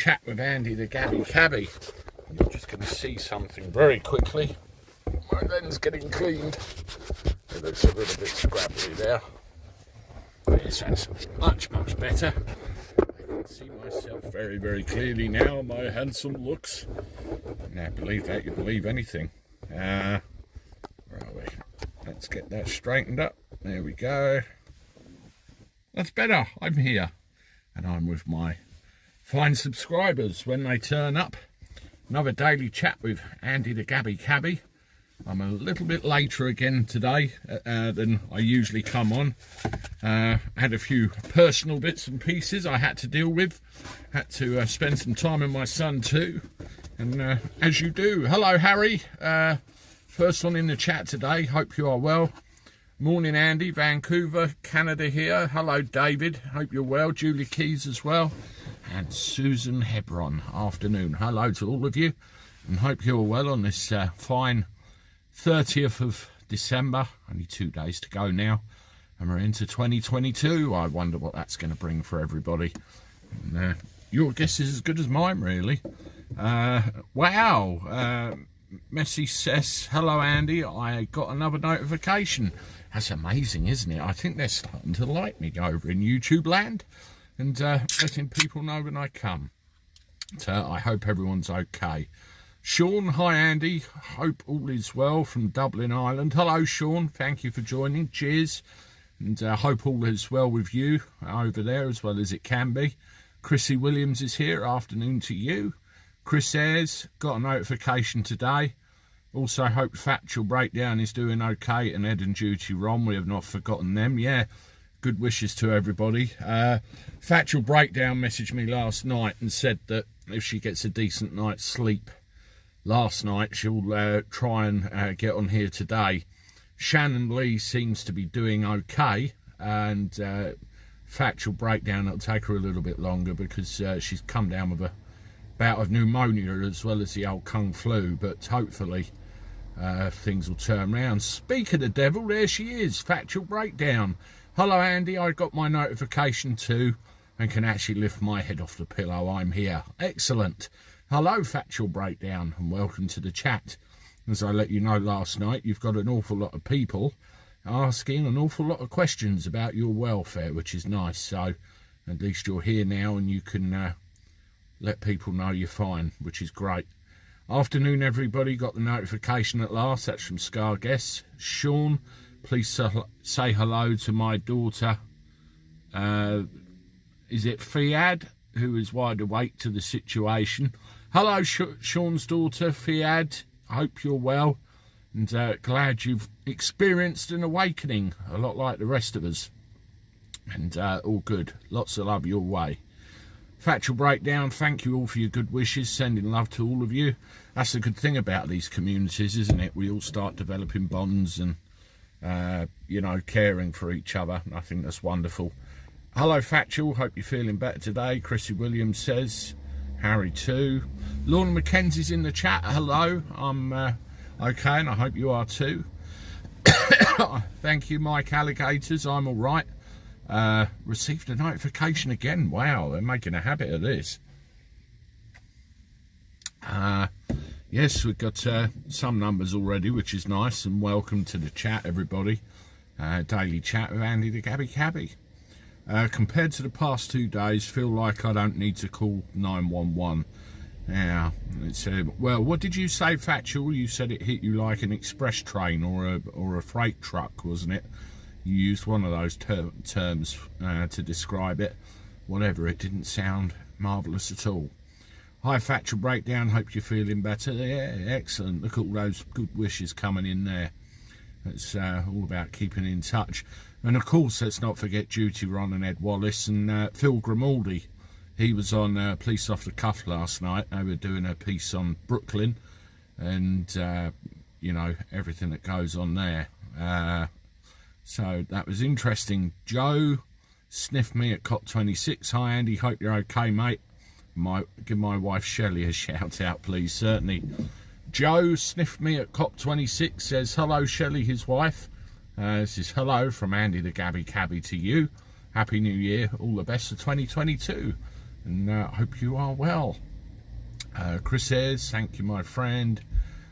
Chat with Andy the Gabby Cabby. You're just going to see something very quickly. My lens getting cleaned. It looks a little bit scrabbly there. Yes, that's much better. I can see myself very clearly now. My handsome looks. Now, believe that, you believe anything. Where are we? Let's get that straightened up. There we go. That's better. I'm here. And I'm with my fine subscribers when they turn up. Another daily chat with Andy the Gabby Cabby. I'm a little bit later again today than I usually come on. Had a few personal bits and pieces I had to deal with. Had to spend some time with my son too. And as you do. Hello Harry. First one in the chat today. Hope you are well. Morning Andy, Vancouver, Canada here. Hello David. Hope you're well. Julie Keys as well. And Susan Hebron. Afternoon. Hello to all of you. And hope you're well on this fine 30th of December, only 2 days to go now, and we're into 2022. I wonder what that's going to bring for everybody. And, your guess is as good as mine, really. Wow. Messi says, hello Andy, I got another notification. That's amazing, isn't it? I think they're starting to like me over in YouTube land and letting people know when I come. So I hope everyone's okay. Sean, hi Andy, hope all is well from Dublin, Ireland. Hello Sean, thank you for joining, cheers. And hope all is well with you over there as well as it can be. Chrissy Williams is here, afternoon to you. Chris Ayres, got a notification today. Also hope Factual Breakdown is doing okay and Ed and Duty Ron, we have not forgotten them. Yeah, good wishes to everybody. Factual Breakdown messaged me last night and said that if she gets a decent night's sleep last night, she'll try and get on here today. Shannon Lee seems to be doing okay, and Factual Breakdown, it'll take her a little bit longer because she's come down with a bout of pneumonia as well as the old kung flu, but hopefully things will turn around. Speak of the devil, there she is, Factual Breakdown. Hello Andy, I got my notification too and can actually lift my head off the pillow. I'm here. Excellent. Hello Factual Breakdown and welcome to the chat. As I let you know last night, you've got an awful lot of people asking an awful lot of questions about your welfare, which is nice. So at least you're here now and you can let people know you're fine, which is great. Afternoon everybody, got the notification at last. That's from Scar Guess. Sean, please say hello to my daughter. Is it Fiad, who is wide awake to the situation? Hello, Sean's daughter, Fiad. I hope you're well and glad you've experienced an awakening, a lot like the rest of us. And all good. Lots of love your way. Factual Breakdown, thank you all for your good wishes. Sending love to all of you. That's the good thing about these communities, isn't it? We all start developing bonds and, you know, caring for each other. I think that's wonderful. Hello Factual, hope you're feeling better today. Chrissy Williams says, Harry too. Lorna Mackenzie's in the chat, hello. I'm okay and I hope you are too. Thank you Mike Alligators, I'm alright. Received a notification again, wow, they're making a habit of this. Yes, we've got some numbers already, which is nice, and welcome to the chat everybody. Daily chat with Andy the Gabby Cabby. Compared to the past 2 days, feel like I don't need to call 911. Yeah, it's well, what did you say, Factual? You said it hit you like an express train or a freight truck, wasn't it? You used one of those terms to describe it. Whatever, it didn't sound marvellous at all. Hi, Factual Breakdown, hope you're feeling better. Yeah, excellent. Look at all those good wishes coming in there. It's all about keeping in touch. And of course, let's not forget Duty Ron and Ed Wallace and Phil Grimaldi. He was on Police Off the Cuff last night. They were doing a piece on Brooklyn and, you know, everything that goes on there. So that was interesting. Joe sniffed me at COP26. Hi, Andy. Hope you're okay, mate. Give my wife Shelley a shout out, please. Certainly. Joe sniffed me at COP26. Says, hello, Shelley, his wife. This is hello from Andy the Gabby Cabby to you. Happy New Year. All the best for 2022. and I hope you are well. Chris says, thank you, my friend.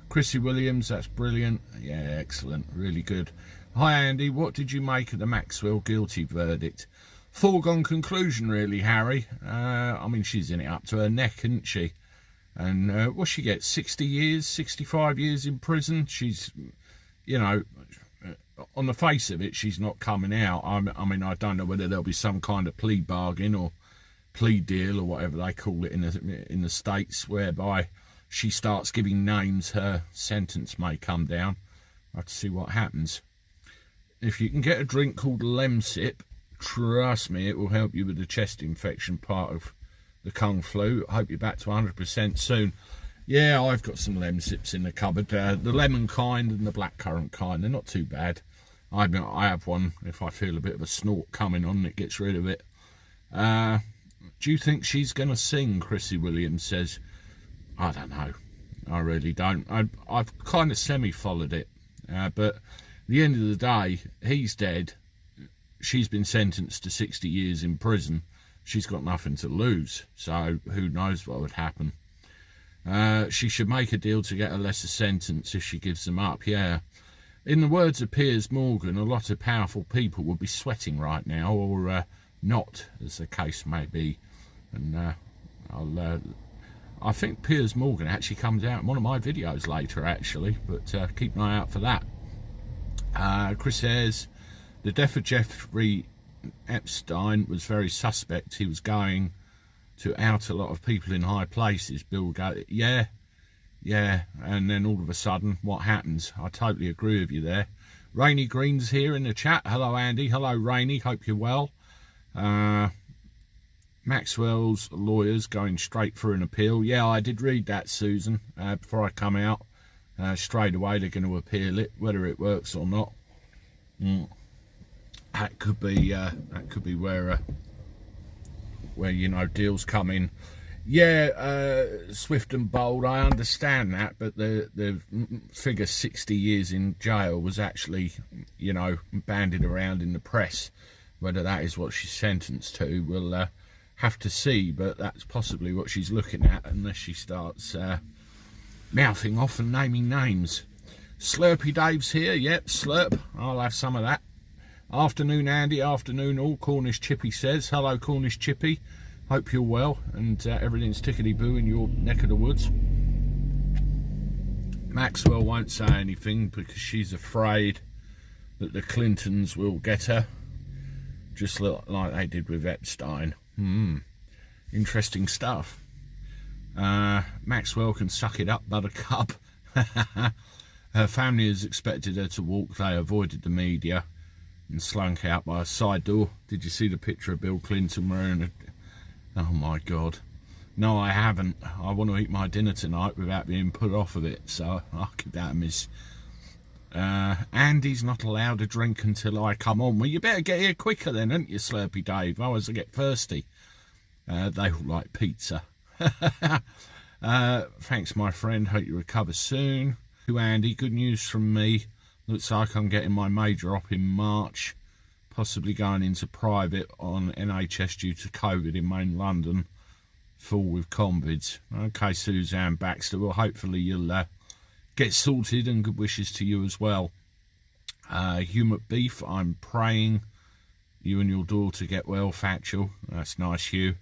Chrissy Williams, that's brilliant. Yeah, excellent, really good. Hi Andy, what did you make of the Maxwell guilty verdict? Foregone conclusion, really, Harry. I mean, she's in it up to her neck, isn't she? And what she gets, 60 years, 65 years in prison? She's, you know, on the face of it, she's not coming out. I mean, I don't know whether there'll be some kind of plea bargain or plea deal or whatever they call it in the States, whereby she starts giving names, her sentence may come down. I have to see what happens. If you can get a drink called Lemsip, trust me, it will help you with the chest infection part of the Kung Flu. I hope you're back to 100% soon. Yeah, I've got some Lemsips in the cupboard. The lemon kind and the blackcurrant kind. They're not too bad. I have one if I feel a bit of a snort coming on, it gets rid of it. Do you think she's going to sing, Chrissy Williams says. I don't know. I really don't. I've kind of semi-followed it. But at the end of the day, he's dead. She's been sentenced to 60 years in prison. She's got nothing to lose. So who knows what would happen. She should make a deal to get a lesser sentence if she gives them up. Yeah. In the words of Piers Morgan, a lot of powerful people would be sweating right now, or not, as the case may be. And I think Piers Morgan actually comes out in one of my videos later, actually, but keep an eye out for that. Chris says, the death of Jeffrey Epstein was very suspect. He was going to out a lot of people in high places. Bill goes, yeah, and then all of a sudden, what happens? I totally agree with you there. Rainy Green's here in the chat. Hello, Andy. Hello, Rainy. Hope you're well. Maxwell's lawyers going straight for an appeal. Yeah, I did read that, Susan, before I come out. Straight away, they're going to appeal it, whether it works or not. That could be where you know, deals come in. Yeah, swift and bold. I understand that, but the figure 60 years in jail was actually, you know, bandied around in the press. Whether that is what she's sentenced to, we'll have to see. But that's possibly what she's looking at, unless she starts mouthing off and naming names. Slurpy Dave's here. Yep, slurp. I'll have some of that. Afternoon, Andy. Afternoon, all. Cornish Chippy says. Hello, Cornish Chippy. Hope you're well and everything's tickety-boo in your neck of the woods. Maxwell won't say anything because she's afraid that the Clintons will get her, just like they did with Epstein. Interesting stuff. Maxwell can suck it up, buttercup. Her family has expected her to walk. They avoided the media and slunk out by a side door. Did you see the picture of Bill Clinton wearing a... Oh my God. No, I haven't. I want to eat my dinner tonight without being put off of it, so I'll keep that a miss. Andy's not allowed to drink until I come on. Well, you better get here quicker then, ain't you, Slurpy Dave? Otherwise I get thirsty. They all like pizza. Thanks, my friend. Hope you recover soon. To Andy, good news from me. Looks like I'm getting my major op in March. Possibly going into private on NHS due to COVID in main London, full with convids. Okay, Suzanne Baxter, well, hopefully you'll get sorted, and good wishes to you as well. Hugh McBeef, I'm praying you and your daughter get well, factual. That's nice, Hugh.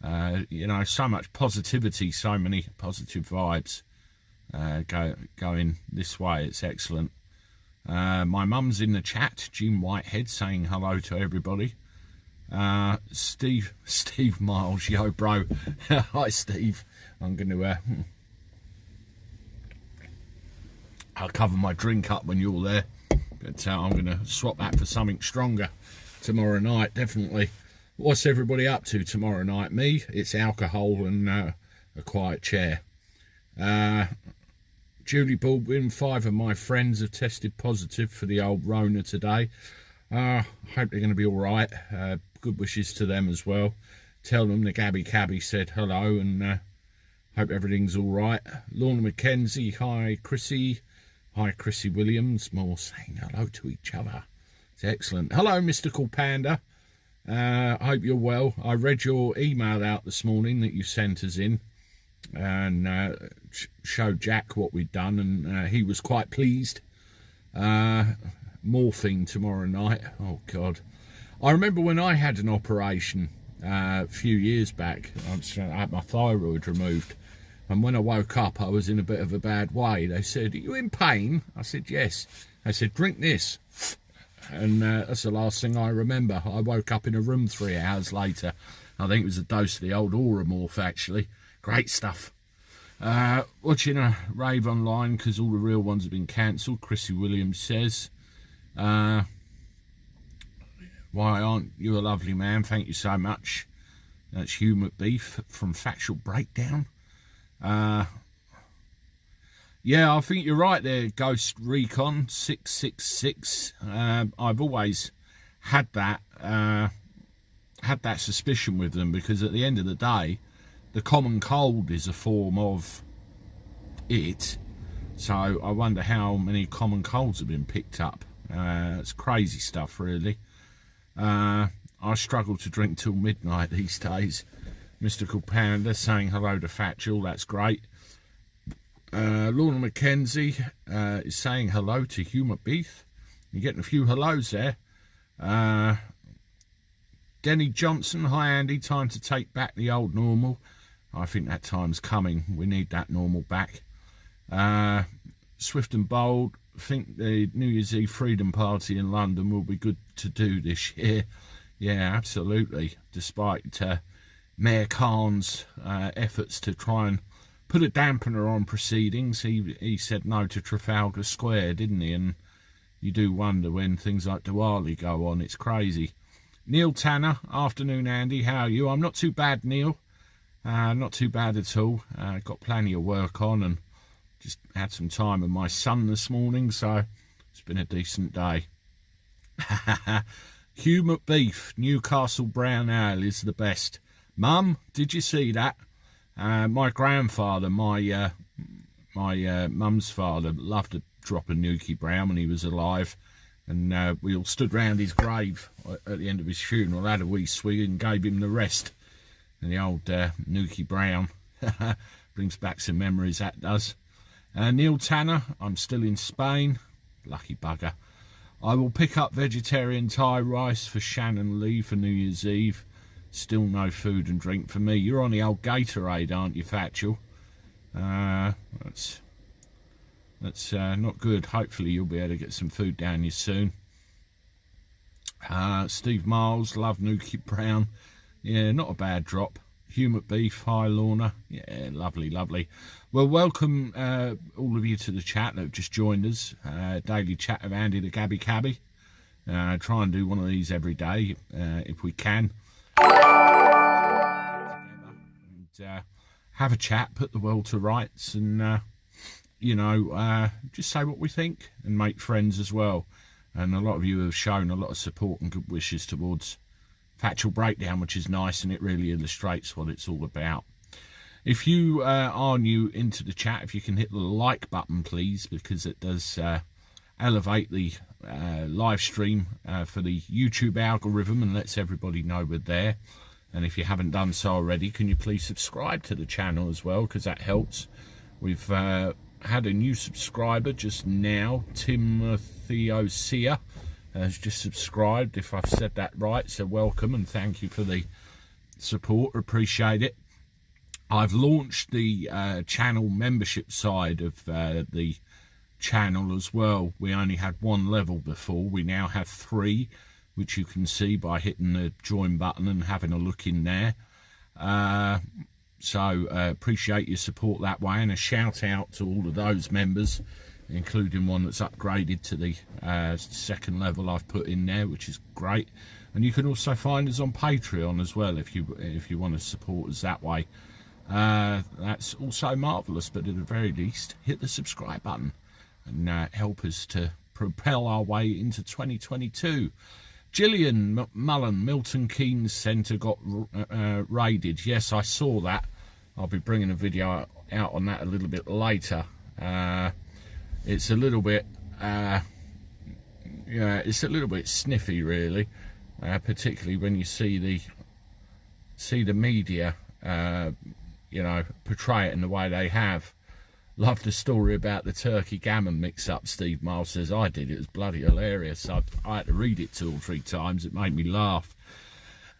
You know, so much positivity, so many positive vibes going this way. It's excellent. My mum's in the chat, Jim Whitehead, saying hello to everybody. Steve Miles, yo bro. Hi Steve. I'm going to I'll cover my drink up when you're there, but I'm going to swap that for something stronger tomorrow night, definitely. What's everybody up to tomorrow night? Me, it's alcohol and a quiet chair. Julie Baldwin, 5 of my friends have tested positive for the old Rona today. Hope they're going to be all right. Good wishes to them as well. Tell them the Gabby Cabby said hello and hope everything's all right. Lorna McKenzie, hi Chrissy. Hi Chrissy Williams. More saying hello to each other. It's excellent. Hello, Mystical Panda. I hope you're well. I read your email out this morning that you sent us in, and showed Jack what we'd done, and he was quite pleased. Morphine tomorrow night. Oh God, I remember when I had an operation a few years back. I had my thyroid removed, and when I woke up I was in a bit of a bad way. They said, "Are you in pain?" I said yes. They said, "Drink this," and that's the last thing I remember. I woke up in a room 3 hours later. I think it was a dose of the old Oromorph, actually. Great stuff. Watching a rave online because all the real ones have been cancelled. Chrissy Williams says, "Why aren't you a lovely man? Thank you so much." That's Hugh McBeef from Factual Breakdown. Yeah, I think you're right there, Ghost Recon 666. I've always had that suspicion with them, because at the end of the day, the common cold is a form of it. So I wonder how many common colds have been picked up. It's crazy stuff, really. I struggle to drink till midnight these days. Mystical Panda saying hello to Factual, that's great. Lorna McKenzie is saying hello to Hugh McBeef. You're getting a few hellos there. Denny Johnson, hi Andy, time to take back the old normal. I think that time's coming. We need that normal back. Swift and Bold, think the New Year's Eve Freedom Party in London will be good to do this year. Yeah, absolutely. Despite Mayor Khan's efforts to try and put a dampener on proceedings, he said no to Trafalgar Square, didn't he? And you do wonder when things like Diwali go on. It's crazy. Neil Tanner, afternoon Andy, how are you? I'm not too bad, Neil. Not too bad at all. Got plenty of work on and just had some time with my son this morning, so it's been a decent day. Hugh McBeef, Newcastle Brown Ale is the best. Mum, did you see that? My grandfather, my mum's father, loved to drop a Nuki Brown when he was alive, and we all stood round his grave at the end of his funeral, had a wee swig and gave him the rest. And the old Nuki Brown brings back some memories, that does. Neil Tanner, I'm still in Spain. Lucky bugger. I will pick up vegetarian Thai rice for Shannon Lee for New Year's Eve. Still no food and drink for me. You're on the old Gatorade, aren't you, Factual? That's not good. Hopefully you'll be able to get some food down you soon. Steve Miles, love Nuki Brown. Yeah, not a bad drop. Hugh McBeef, hi Lorna. Yeah, lovely, lovely. Well, welcome all of you to the chat that have just joined us. Daily chat of Andy the Gabby Cabby. Try and do one of these every day if we can. And, have a chat, put the world to rights, and just say what we think and make friends as well. And a lot of you have shown a lot of support and good wishes towards Factual Breakdown, which is nice, and it really illustrates what it's all about. If you are new into the chat, if you can hit the like button, please, because it does elevate the live stream for the YouTube algorithm and lets everybody know we're there. And if you haven't done so already, can you please subscribe to the channel as well, because that helps. We've had a new subscriber just now, Timothy Osea, has just subscribed, if I've said that right, so welcome and thank you for the support, appreciate it. I've launched the channel membership side of the channel as well. We only had one level before, we now have 3, which you can see by hitting the join button and having a look in there. So appreciate your support that way, and a shout out to all of those members, including one that's upgraded to the 2nd level I've put in there, which is great. And you can also find us on Patreon as well if you want to support us that way. That's also marvellous, but at the very least, hit the subscribe button and help us to propel our way into 2022. Gillian Mullen, Milton Keynes Centre got raided. Yes, I saw that. I'll be bringing a video out on that a little bit later. It's a little bit, it's a little bit sniffy, really. particularly when you see the media, you know, portray it in the way they have. Loved the story about the turkey gammon mix-up, Steve Miles says. I did. It was bloody hilarious. I had to read it 2 or 3 times. It made me laugh.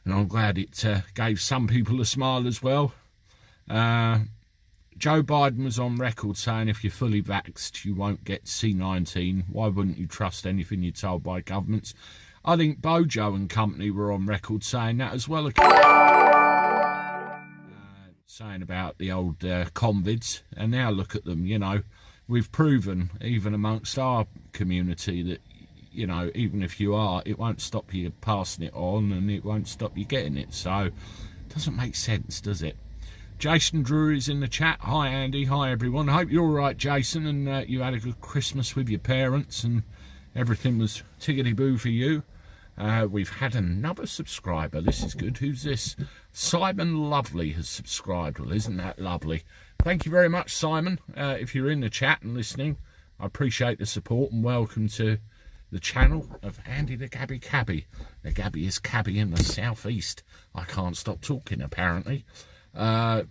And I'm glad it gave some people a smile as well. Joe Biden was on record saying if you're fully vaxxed, you won't get C-19. Why wouldn't you trust anything you're told by governments? I think Bojo and company were on record saying that as well. Saying about the old convids, and now look at them. You know, we've proven even amongst our community that, you know, even if you are, it won't stop you passing it on, and it won't stop you getting it. So it doesn't make sense, does it? Jason Drury's in the chat. Hi Andy, hi everyone. I hope you're all right, Jason, and you had a good Christmas with your parents and everything was tiggity-boo for you. We've had another subscriber. This is good. Who's this? Simon Lovely has subscribed. Well, isn't that lovely? Thank you very much, Simon. If you're in the chat and listening, I appreciate the support, and welcome to the channel of Andy the Gabby Cabby. The Gabby is Cabby in the southeast. I can't stop talking, apparently. I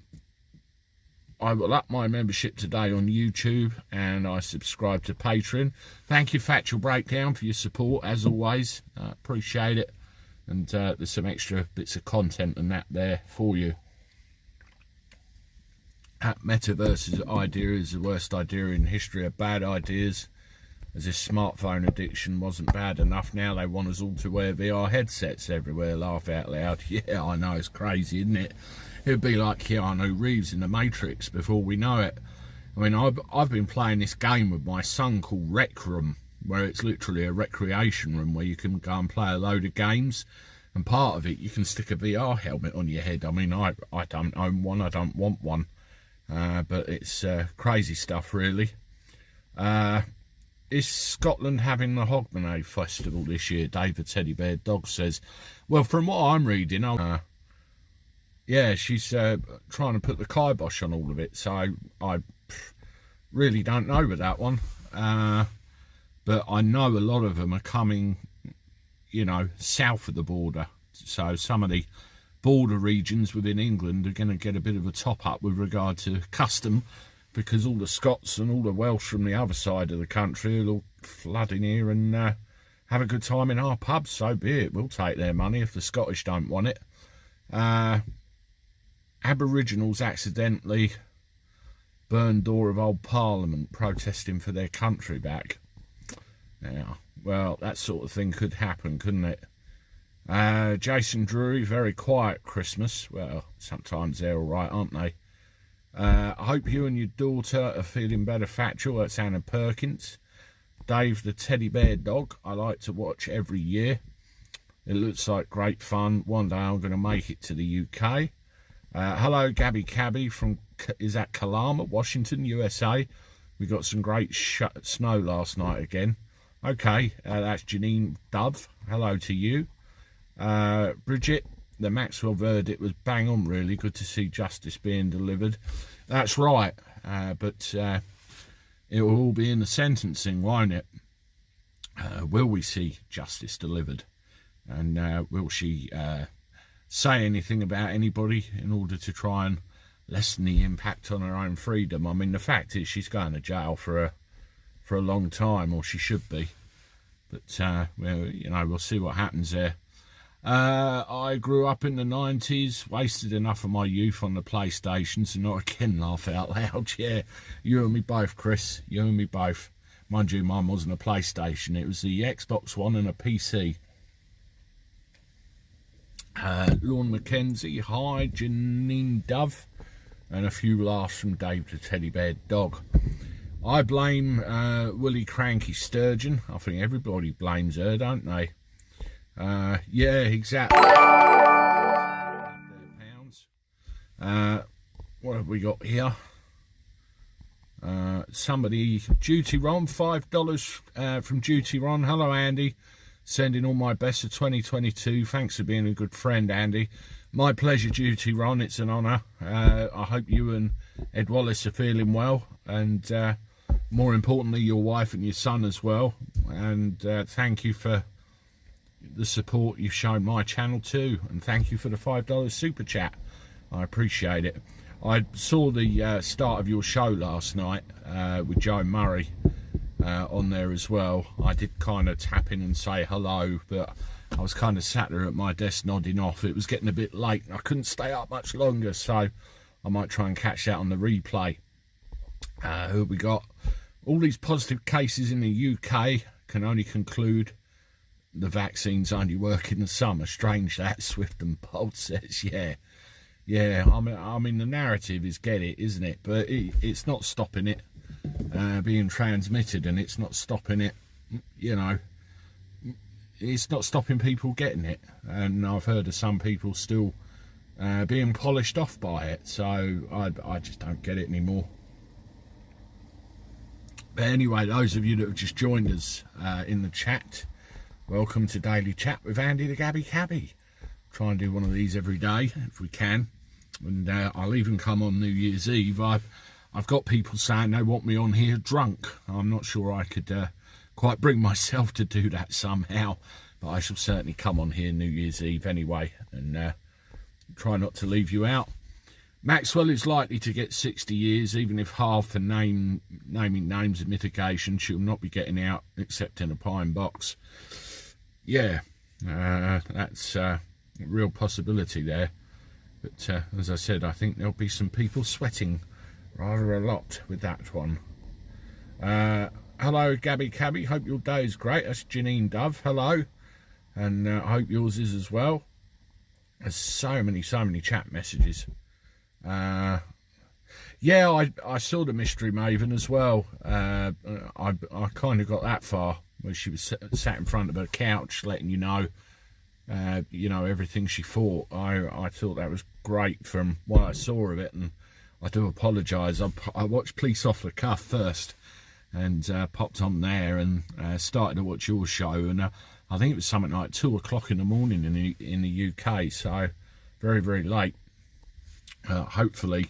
will up my membership today on YouTube, and I subscribe to Patreon. Thank you, Factual Breakdown, for your support, as always. Appreciate it. And there's some extra bits of content and that there for you. That metaverse idea is the worst idea in history of bad ideas. As if smartphone addiction wasn't bad enough, now they want us all to wear VR headsets everywhere. Laugh out loud. Yeah, I know, it's crazy, isn't it? It'd be like Keanu Reeves in The Matrix before we know it. I mean, I've been playing this game with my son called Rec Room, where it's literally a recreation room where you can go and play a load of games, and part of it you can stick a VR helmet on your head. I mean, I don't own one, I don't want one, but it's crazy stuff, really. Is Scotland having the Hogmanay Festival this year? David Teddy Bear Dog says. Well, from what I'm reading, yeah, she's trying to put the kibosh on all of it, so I really don't know with that one. But I know a lot of them are coming, you know, south of the border. So some of the border regions within England are going to get a bit of a top-up with regard to custom, because all the Scots and all the Welsh from the other side of the country will all flood in here and have a good time in our pubs. So be it. We'll take their money if the Scottish don't want it. Aboriginals accidentally burned door of old Parliament protesting for their country back. Yeah, well, that sort of thing could happen, couldn't it? Jason Drury, very quiet Christmas. Well, sometimes they're all right, aren't they? I hope you and your daughter are feeling better, Factual. That's Anna Perkins. Dave the Teddy Bear Dog, I like to watch every year. It looks like great fun. One day I'm going to make it to the UK. Hello, Gabby Cabby from, is that Kalama, Washington, USA. We got some great snow last night again. Okay, that's Janine Dove. Hello to you. Bridget, the Maxwell verdict was bang on, really. Good to see justice being delivered. That's right, but it will all be in the sentencing, won't it? Will we see justice delivered? And will she say anything about anybody in order to try and lessen the impact on her own freedom? I mean, the fact is she's going to jail for a long time, or she should be. But, well, you know, we'll see what happens there. I grew up in the 90s, wasted enough of my youth on the PlayStation, so not again, laugh out loud. Yeah, you and me both, Chris. You and me both. Mind you, mine wasn't a PlayStation. It was the Xbox One and a PC. Lorne McKenzie, hi, Janine Dove, and a few laughs from Dave the Teddy Bear Dog. I blame Willie Cranky Sturgeon. I think everybody blames her, don't they? Yeah, exactly. What have we got here? Somebody, Duty Ron, $5 from Duty Ron. Hello, Andy. Sending all my best for 2022. Thanks for being a good friend, Andy. My pleasure, Duty Ron. It's an honour. I hope you and Ed Wallace are feeling well, and more importantly, your wife and your son as well. And thank you for the support you've shown my channel too, and thank you for the $5 super chat. I appreciate it. I saw the start of your show last night with Joe Murray on there as well. I did kind of tap in and say hello, but I was kind of sat there at my desk nodding off. It was getting a bit late and I couldn't stay up much longer, so I might try and catch that on the replay. Who have we got? All these positive cases in the UK can only conclude the vaccines only work in the summer. Strange that, Swift and Bolt says. Yeah, I mean the narrative is get it, isn't it? But it's not stopping it being transmitted, and it's not stopping it, you know, it's not stopping people getting it. And I've heard of some people still being polished off by it, so I just don't get it anymore. But anyway, those of you that have just joined us in the chat, welcome to Daily Chat with Andy the Gabby Cabby. Try and do one of these every day if we can, and I'll even come on New Year's Eve. I've got people saying they want me on here drunk. I'm not sure I could quite bring myself to do that somehow, but I shall certainly come on here New Year's Eve anyway, and try not to leave you out. Maxwell is likely to get 60 years, even if half for naming names of mitigation. She'll not be getting out except in a pine box. Yeah, that's a real possibility there. But as I said, I think there'll be some people sweating rather a lot with that one. Hello, Gabby Cabby. Hope your day is great. That's Janine Dove. Hello. And I hope yours is as well. There's so many chat messages. Yeah, I saw the Mystery Maven as well. I kind of got that far where she was sat in front of her couch letting you know everything she thought. I thought that was great from what I saw of it, and I do apologise. I watched Police Off the Cuff first and popped on there and started to watch your show, and I think it was something like 2 o'clock in the morning in the UK, so very, very late. Hopefully,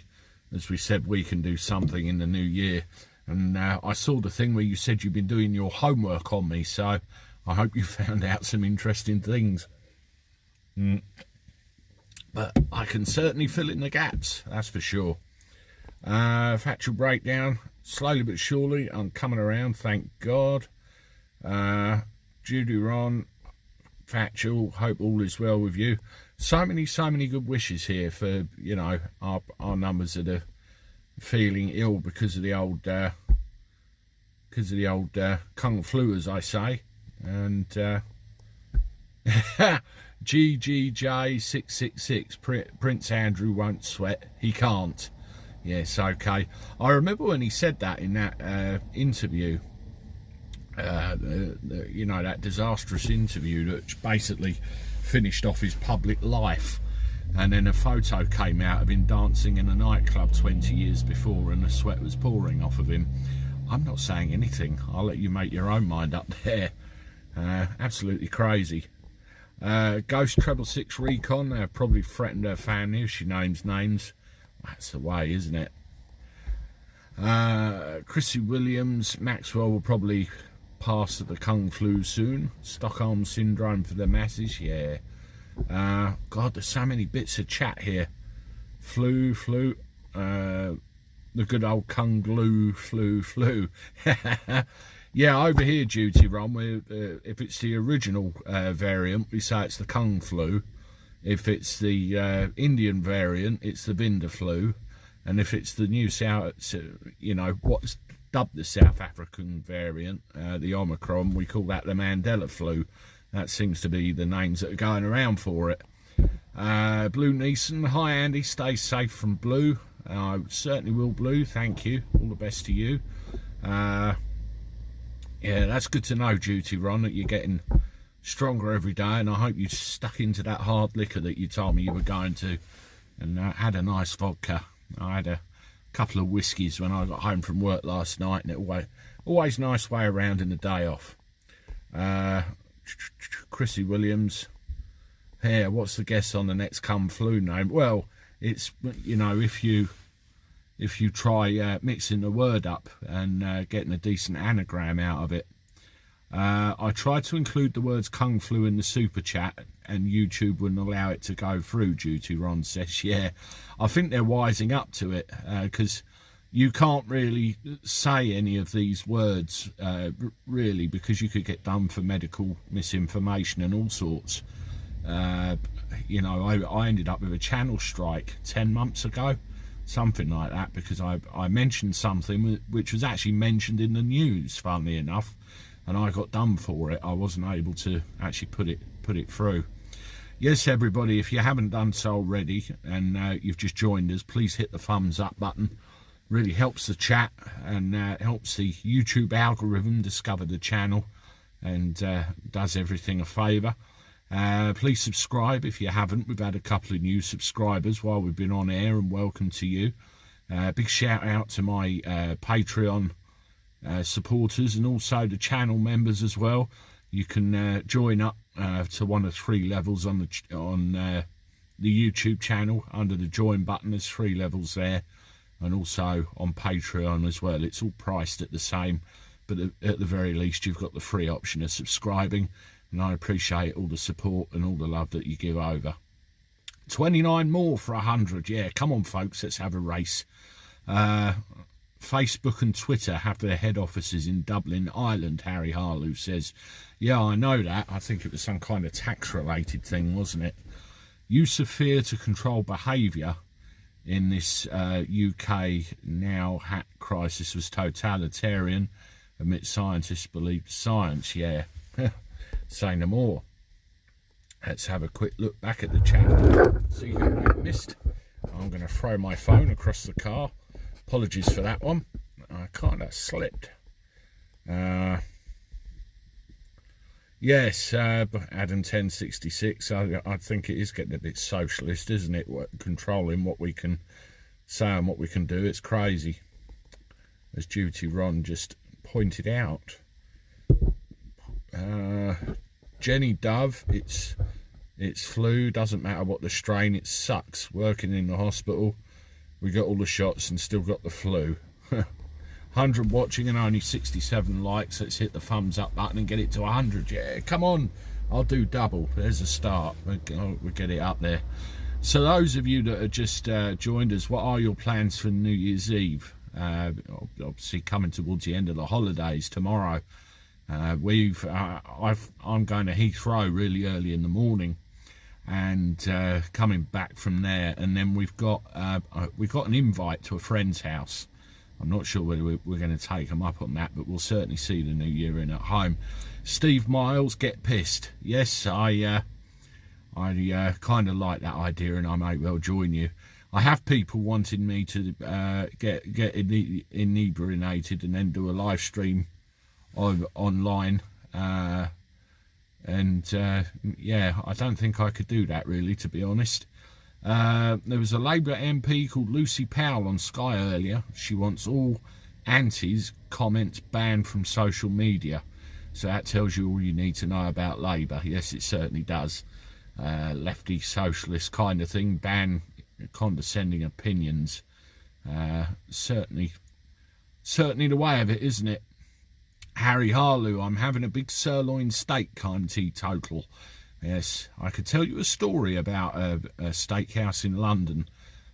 as we said, we can do something in the new year. And I saw the thing where you said you've been doing your homework on me, so I hope you found out some interesting things. But I can certainly fill in the gaps, that's for sure. Factual breakdown, slowly but surely, I'm coming around, thank God. Judy Ron, factual, hope all is well with you. So many good wishes here for, you know, our numbers that are feeling ill because of the old kung flu, as I say. And GGJ666, Prince Andrew won't sweat, he can't. Yes, okay. I remember when he said that in that interview, you know, that disastrous interview that basically finished off his public life, and then a photo came out of him dancing in a nightclub 20 years before and the sweat was pouring off of him. I'm not saying anything, I'll let you make your own mind up there. Absolutely crazy. Ghost Treble 6 Recon probably threatened her family if she names names. That's the way, isn't it? Chrissy Williams, Maxwell will probably pass the kung flu soon. Stockholm syndrome for the masses, yeah. God, there's so many bits of chat here. Flu, the good old kung glue, flu. Yeah, over here, Duty Ron, if it's the original variant, we say it's the kung flu. If it's the Indian variant, it's the Vinda flu. And if it's the new South, you know, what's dubbed the South African variant, the Omicron, we call that the Mandela flu. That seems to be the names that are going around for it. Blue Neeson, hi Andy, stay safe from Blue. I certainly will, Blue, thank you. All the best to you. Yeah, that's good to know, Duty Ron, that you're getting stronger every day, and I hope you stuck into that hard liquor that you told me you were going to, and had a nice vodka. I had a couple of whiskies when I got home from work last night, and it always nice way around in the day off. Chrissy Williams, here, what's the guess on the next kung flu name? Well, it's, you know, if you try mixing the word up and getting a decent anagram out of it. I tried to include the words Kung Flu in the super chat and YouTube wouldn't allow it to go through, Duty Ron says. Yeah, I think they're wising up to it, because you can't really say any of these words, really, because you could get done for medical misinformation and all sorts. You know, I ended up with a channel strike 10 months ago, something like that, because I mentioned something which was actually mentioned in the news, funnily enough, and I got done for it. I wasn't able to actually put it through. Yes, everybody, if you haven't done so already and you've just joined us, please hit the thumbs up button. Really helps the chat and helps the YouTube algorithm discover the channel and does everything a favour. Please subscribe if you haven't. We've had a couple of new subscribers while we've been on air, and welcome to you. Big shout out to my Patreon supporters and also the channel members as well. You can join up to one of 3 levels on the YouTube channel. Under the join button, there's 3 levels there, and also on Patreon as well. It's all priced at the same, but at the very least you've got the free option of subscribing, and I appreciate all the support and all the love that you give over. 29 more for 100. Yeah, come on folks, let's have a race. Facebook and Twitter have their head offices in Dublin, Ireland, Harry Harlow says. Yeah, I know that. I think it was some kind of tax-related thing, wasn't it? Use of fear to control behaviour in this UK now hack crisis was totalitarian, amid scientists believed science. Yeah, say no more. Let's have a quick look back at the chat, see who we missed. I'm going to throw my phone across the car. Apologies for that one. I kind of slipped. Yes, Adam 1066. I think it is getting a bit socialist, isn't it? Controlling what we can say and what we can do. It's crazy, as Duty Ron just pointed out. Jenny Dove, it's flu. Doesn't matter what the strain. It sucks. Working in the hospital, we got all the shots and still got the flu. 100 watching and only 67 likes. Let's hit the thumbs up button and get it to 100. Yeah, come on, I'll do double. There's a start. We'll get it up there. So those of you that are just joined us, what are your plans for New Year's Eve? Obviously coming towards the end of the holidays tomorrow. I'm going to Heathrow really early in the morning, and coming back from there, and then we've got an invite to a friend's house. I'm not sure whether we're going to take them up on that, but we'll certainly see the new year in at home. Steve Miles, get pissed. Yes, I kind of like that idea, and I may well join you. I have people wanting me to get inebriated and then do a live stream online. Yeah, I don't think I could do that really, to be honest. There was a Labour MP called Lucy Powell on Sky earlier. She wants all antis comments banned from social media. So that tells you all you need to know about Labour. Yes, it certainly does. Lefty socialist kind of thing, ban condescending opinions. Certainly the way of it, isn't it? Harry Harlow, I'm having a big sirloin steak kind of teetotal. Yes, I could tell you a story about a steakhouse in London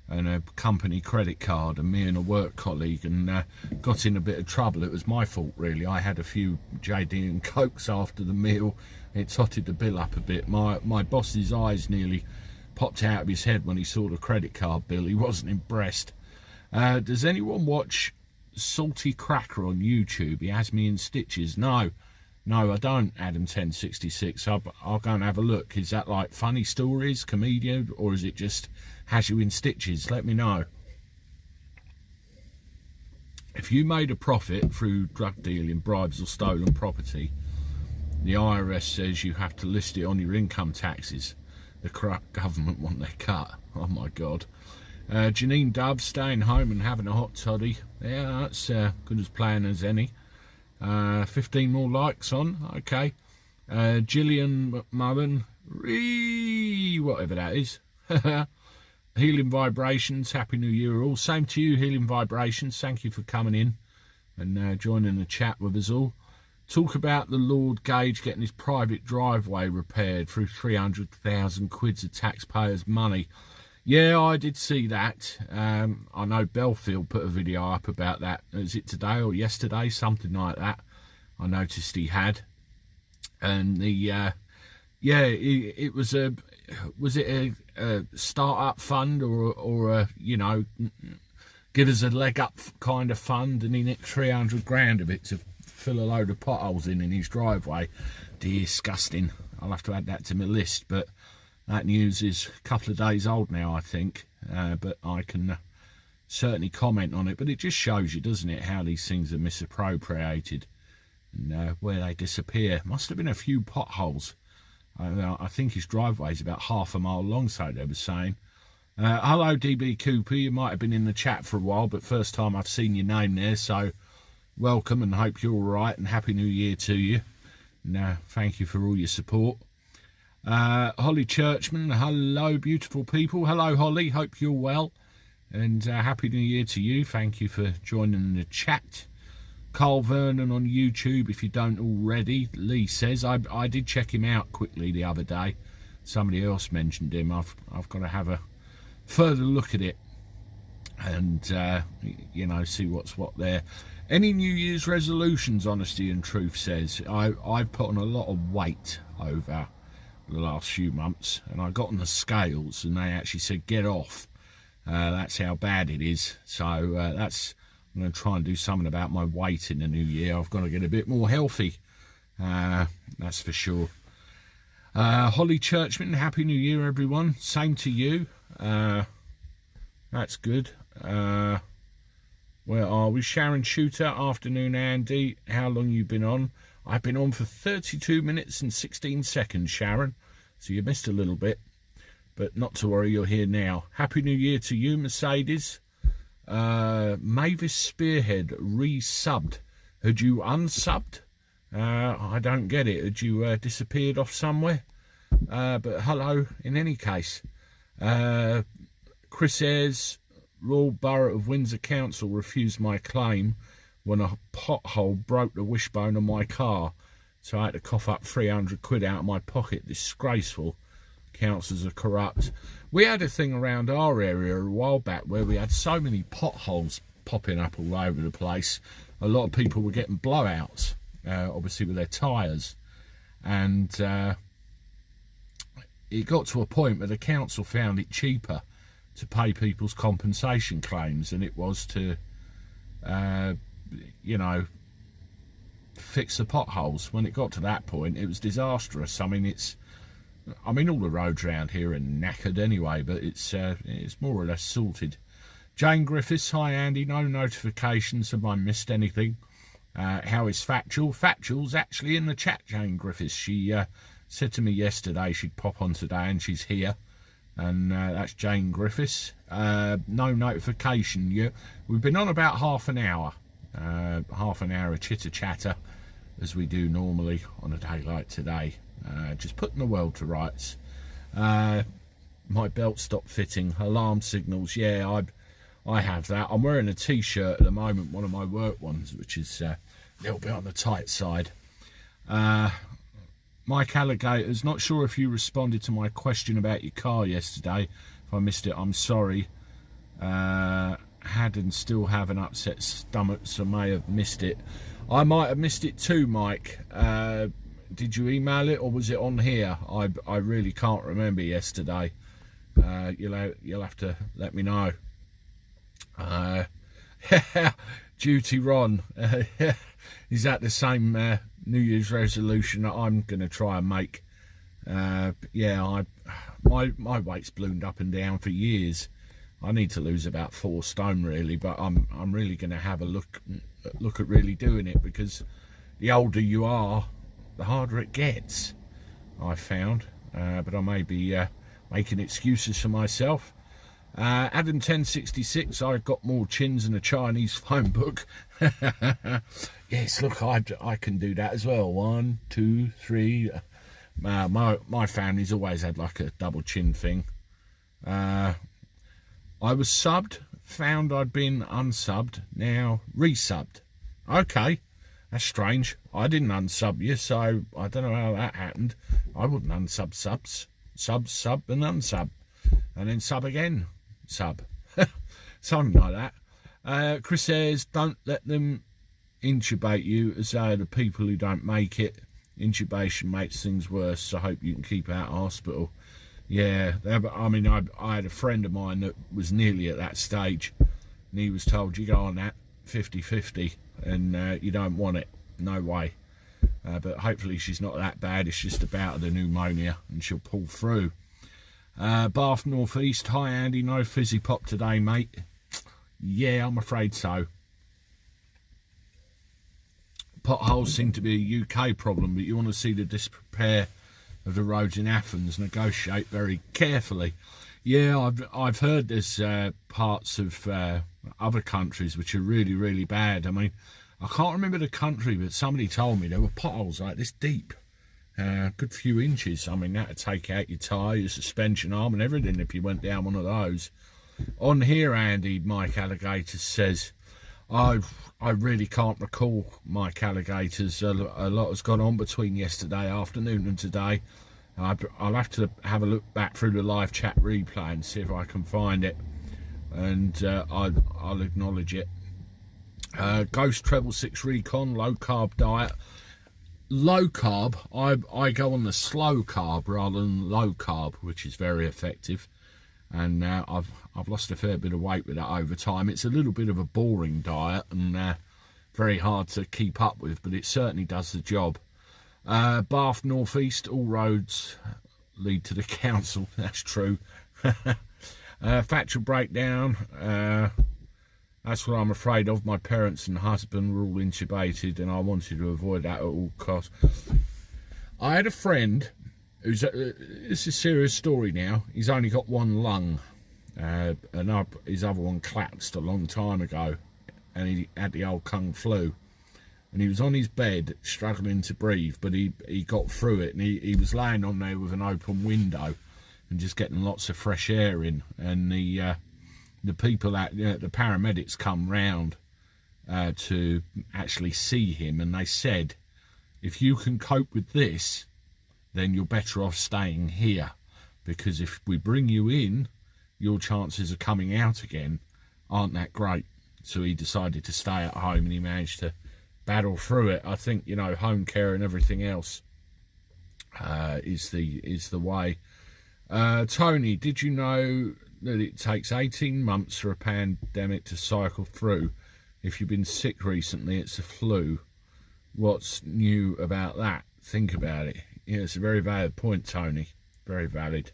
and a company credit card, and me and a work colleague, and got in a bit of trouble. It was my fault, really. I had a few JD and Cokes after the meal. It totted the bill up a bit. My boss's eyes nearly popped out of his head when he saw the credit card bill. He wasn't impressed. Does anyone watch Salty Cracker on YouTube? He has me in stitches. No, I don't, Adam 1066. I'll go and have a look. Is that like funny stories, comedian, or is it just has you in stitches? Let me know. If you made a profit through drug dealing, bribes or stolen property, the IRS says you have to list it on your income taxes. The corrupt government want their cut. Oh my God. Janine Dove, staying home and having a hot toddy. Yeah, that's good as planned as any. 15 more likes on. Okay. Gillian McMullen, whatever that is. Healing Vibrations, Happy New Year all. Same to you, Healing Vibrations. Thank you for coming in and joining the chat with us all. Talk about the Lord Gage getting his private driveway repaired through 300,000 quid of taxpayers' money. Yeah, I did see that. I know Belfield put a video up about that. Is it today or yesterday? Something like that. I noticed he had. And the it was a start-up fund or a, you know, give us a leg up kind of fund, and he nicked 300 grand of it to fill a load of potholes in his driveway. Disgusting. I'll have to add that to my list, but that news is a couple of days old now, I think, but I can certainly comment on it. But it just shows you, doesn't it, how these things are misappropriated and where they disappear. Must have been a few potholes. I think his driveway is about half a mile long, so they were saying. Hello, DB Cooper. You might have been in the chat for a while, but first time I've seen your name there, so welcome and hope you're all right, and Happy New Year to you. And thank you for all your support. Holly Churchman, hello, beautiful people. Hello, Holly. Hope you're well, and Happy New Year to you. Thank you for joining the chat. Carl Vernon on YouTube, if you don't already. Lee says, I did check him out quickly the other day. Somebody else mentioned him. I've got to have a further look at it and you know, see what's what there. Any New Year's resolutions, Honesty and Truth says. I've put on a lot of weight over the last few months, and I got on the scales and they actually said get off. That's how bad it is. So that's, I'm going to try and do something about my weight in the new year. I've got to get a bit more healthy, that's for sure. Holly Churchman, Happy New Year, everyone. Same to you. That's good. Where are we? Sharon Shooter, afternoon, Andy. How long you been on? I've been on for 32 minutes and 16 seconds, Sharon. So you missed a little bit, but not to worry, you're here now. Happy New Year to you, Mercedes. Mavis Spearhead resubbed. Had you unsubbed? I don't get it. Had you disappeared off somewhere? But hello in any case. Chris Ayres, Royal Borough of Windsor Council refused my claim when a pothole broke the wishbone of my car, so I had to cough up 300 quid out of my pocket. Disgraceful. Councils are corrupt. We had a thing around our area a while back where we had so many potholes popping up all over the place. A lot of people were getting blowouts, obviously with their tyres, and it got to a point where the council found it cheaper to pay people's compensation claims than it was to, you know, fix the potholes. When it got to that point, it was disastrous. I mean, all the roads around here are knackered anyway, but it's more or less sorted. Jane Griffiths, hi Andy, no notifications, have I missed anything? How is Factual? Factual's actually in the chat, Jane Griffiths. She said to me yesterday she'd pop on today, and she's here. And that's Jane Griffiths. No notification yet. We've been on about half an hour of chitter-chatter, as we do normally on a day like today. Just putting the world to rights. My belt stopped fitting. Alarm signals, yeah, I have that. I'm wearing a t-shirt at the moment, one of my work ones, which is a little bit on the tight side. Mike Alligators, not sure if you responded to my question about your car yesterday. If I missed it, I'm sorry. Had and still have an upset stomach, so may have missed it. I might have missed it too, Mike. Did you email it, or was it on here? I really can't remember yesterday. You'll have to let me know. Duty Ron. Is that the same New Year's resolution that I'm going to try and make? Yeah, my weight's ballooned up and down for years. I need to lose about 4 stone really, but I'm really going to have a look at really doing it, because the older you are, the harder it gets, I've found. But I may be making excuses for myself. Adam 1066, I've got more chins than a Chinese phone book. Yes, look, I can do that as well. 1, 2, 3. My family's always had like a double chin thing. I was subbed, found I'd been unsubbed, now resubbed. Okay, That's strange. I didn't unsub you, so I don't know how that happened. I wouldn't unsub subs. Sub, and unsub. And then sub again. Sub. Something like that. Chris says, don't let them intubate you as they are the people who don't make it. Intubation makes things worse, so I hope you can keep out of hospital. Yeah, I mean, I had a friend of mine that was nearly at that stage, and he was told, you go on that 50-50, and you don't want it. No way. But hopefully she's not that bad. It's just about the pneumonia, and she'll pull through. Bath North East. Hi, Andy. No fizzy pop today, mate. Yeah, I'm afraid so. Potholes seem to be a UK problem, but you want to see the disrepair of the roads in Athens. Negotiate very carefully. Yeah, I've heard there's parts of other countries which are really, really bad. I mean, I can't remember the country, but somebody told me there were potholes like this deep. Good few inches. I mean, that would take out your tyre, your suspension arm and everything if you went down one of those. On here, Andy, Mike Alligators says, I really can't recall, Mike Alligators. A lot has gone on between yesterday afternoon and today. I'll have to have a look back through the live chat replay and see if I can find it. And I'll acknowledge it. Ghost Treble 6 Recon, low carb diet. Low carb, I go on the slow carb rather than low carb, which is very effective. And I've lost a fair bit of weight with that over time. It's a little bit of a boring diet and very hard to keep up with, but it certainly does the job. Bath North East, all roads lead to the council. That's true. Factual breakdown. That's what I'm afraid of. My parents and husband were all intubated, and I wanted to avoid that at all costs. I had a friend who's it's a serious story now. He's only got one lung, and his other one collapsed a long time ago, and he had the old Kung flu, and he was on his bed struggling to breathe, but he got through it, and he was laying on there with an open window and just getting lots of fresh air in, and the people that the paramedics come round to actually see him, and they said, if you can cope with this, then you're better off staying here, because if we bring you in, your chances of coming out again aren't that great. So he decided to stay at home, and he managed to battle through it. I think, you know, home care and everything else is the way. Tony, did you know that it takes 18 months for a pandemic to cycle through? If you've been sick recently, it's a flu. What's new about that? Think about it. Yeah, it's a very valid point, Tony. Very valid.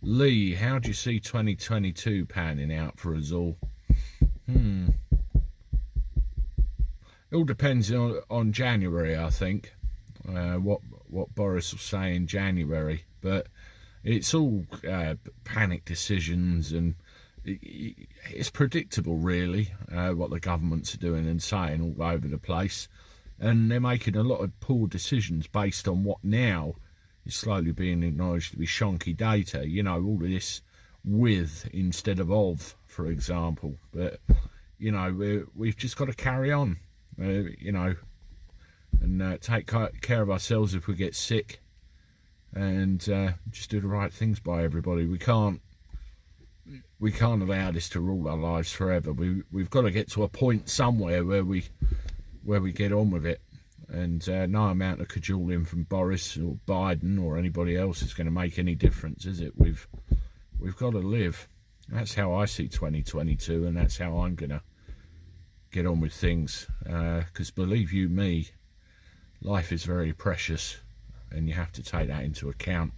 Lee, how do you see 2022 panning out for us all? It all depends on January, I think. What Boris will say in January, but it's all panic decisions, and it's predictable, really, what the governments are doing and saying all over the place. And they're making a lot of poor decisions based on what now is slowly being acknowledged to be shonky data. You know, all of this with instead of, for example. But, you know, we've just got to carry on, you know, and take care of ourselves if we get sick, and just do the right things by everybody. We can't allow this to rule our lives forever. We've got to get to a point somewhere where we get on with it, and no amount of cajoling from Boris or Biden or anybody else is going to make any difference, is it? We've got to live. That's how I see 2022, and that's how I'm going to get on with things, because believe you me, life is very precious, and you have to take that into account.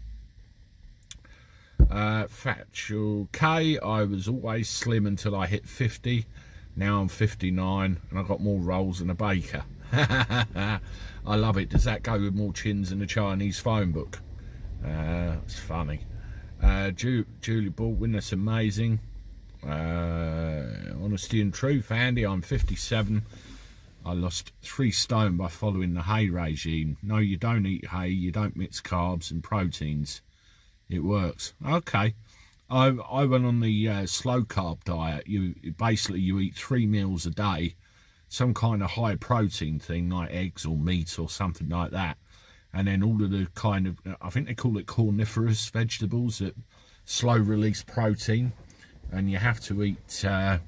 Factual K, I was always slim until I hit 50. Now I'm 59 and I've got more rolls than a baker. I love it. Does that go with more chins than a Chinese phone book? It's funny. Julie Baldwin, that's amazing. Honesty and truth, Andy, I'm 57. I lost 3 stone by following the hay regime. No, you don't eat hay, you don't mix carbs and proteins. It works. Okay. I went on the slow carb diet. You basically eat 3 meals a day, some kind of high protein thing like eggs or meat or something like that, and then all of the kind of, I think they call it carnivorous vegetables that slow release protein, and you have to eat some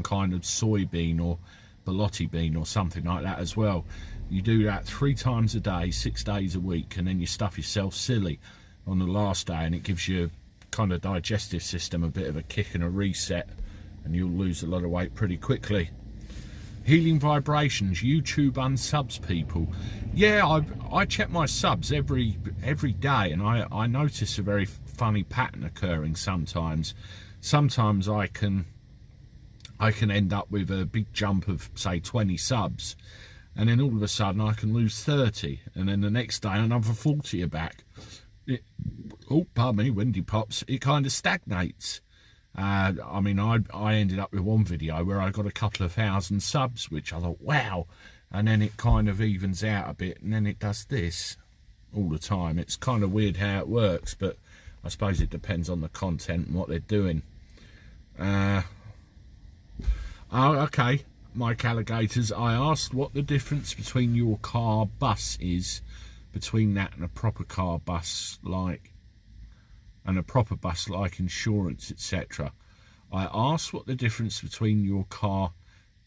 kind of soybean or bolotti bean or something like that as well. You do that 3 times a day, 6 days a week, and then you stuff yourself silly on the last day, and it gives your kind of digestive system a bit of a kick and a reset, and you'll lose a lot of weight pretty quickly. Healing vibrations, YouTube unsubs people. Yeah, I check my subs every day, and I notice a very funny pattern occurring sometimes. Sometimes I can end up with a big jump of, say, 20 subs, and then all of a sudden I can lose 30, and then the next day another 40 are back. Oh, pardon me, windy pops. It kind of stagnates. I mean, I ended up with one video where I got a couple of thousand subs, which I thought, wow, and then it kind of evens out a bit, and then it does this all the time. It's kind of weird how it works, but I suppose it depends on the content and what they're doing. Oh, okay, Mike Alligators, I asked what the difference between your car bus is between that and a proper car bus, like insurance, etc. I asked what the difference between your car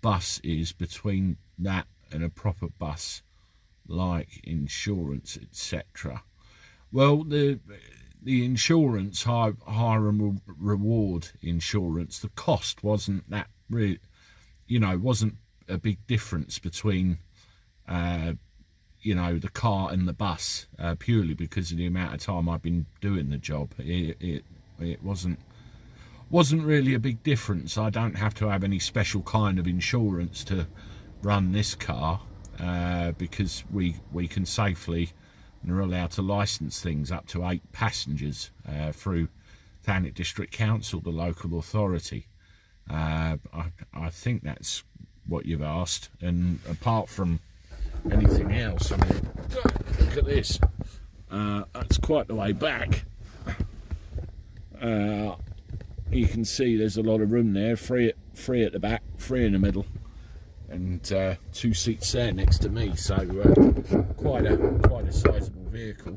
bus is between that and a proper bus, like insurance, etc. Well, the insurance, hire and reward insurance, the cost wasn't that really, wasn't a big difference between the car and the bus, purely because of the amount of time I've been doing the job. It wasn't really a big difference. I don't have to have any special kind of insurance to run this car, because we can safely, and are allowed to license things up to 8 passengers through Thanet District Council, the local authority. I think that's what you've asked, and apart from anything else, I mean, look at this. That's quite the way back. You can see there's a lot of room there, free at the back, 3 in the middle, and 2 seats there next to me. So quite a sizable vehicle.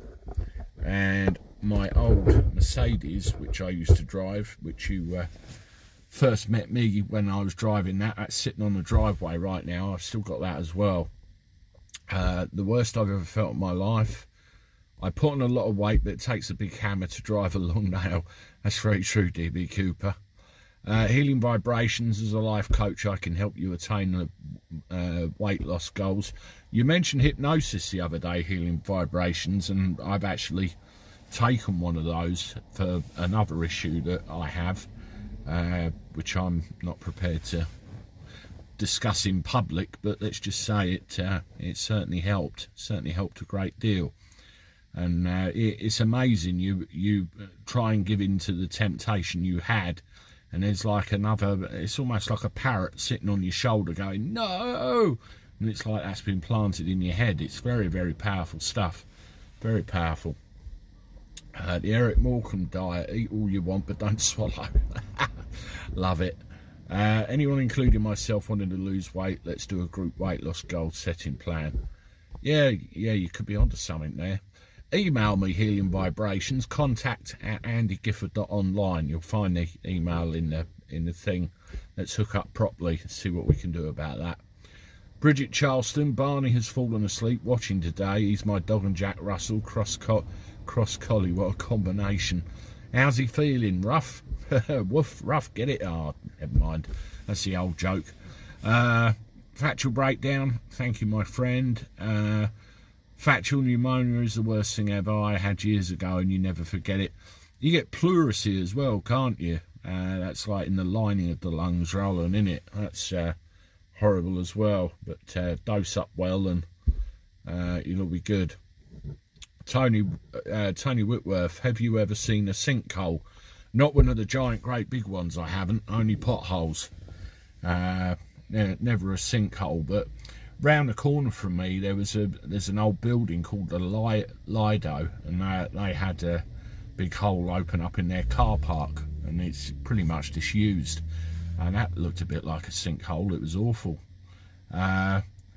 And my old Mercedes, which I used to drive, which you first met me when I was driving that's sitting on the driveway right now. I've still got that as well. The worst I've ever felt in my life. I put on a lot of weight, but it takes a big hammer to drive a long nail. That's very true, DB Cooper. Healing Vibrations, as a life coach, I can help you attain weight loss goals. You mentioned hypnosis the other day, Healing Vibrations, and I've actually taken one of those for another issue that I have, which I'm not prepared to discuss in public, but let's just say it certainly helped a great deal. And it's amazing. You try and give in to the temptation you had, and there's like it's almost like a parrot sitting on your shoulder going, no, and it's like that's been planted in your head. It's very, very powerful stuff, very powerful. The Eric Morecambe diet: eat all you want but don't swallow. Love it. Anyone, including myself, wanting to lose weight, let's do a group weight loss goal setting plan. Yeah, you could be onto something there. Email me, Healing Vibrations, contact@andygifford.online. You'll find the email in the thing. Let's hook up properly, see what we can do about that. Bridget Charleston, Barney has fallen asleep watching today. He's my dog and Jack Russell, cross collie, what a combination. How's he feeling? Rough? Woof, rough, get it hard. Never mind, that's the old joke. Factual breakdown, thank you, my friend. Factual pneumonia is the worst thing ever. I had years ago, and you never forget it. You get pleurisy as well, can't you? That's like in the lining of the lungs rather than in it. That's horrible as well. But dose up well, and you'll be good. Tony Whitworth, have you ever seen a sinkhole? Not one of the giant, great big ones. I haven't. Only potholes. Never a sinkhole, but round the corner from me there's an old building called the Lido, and they had a big hole open up in their car park, and it's pretty much disused. and that looked a bit like a sinkhole. It was awful.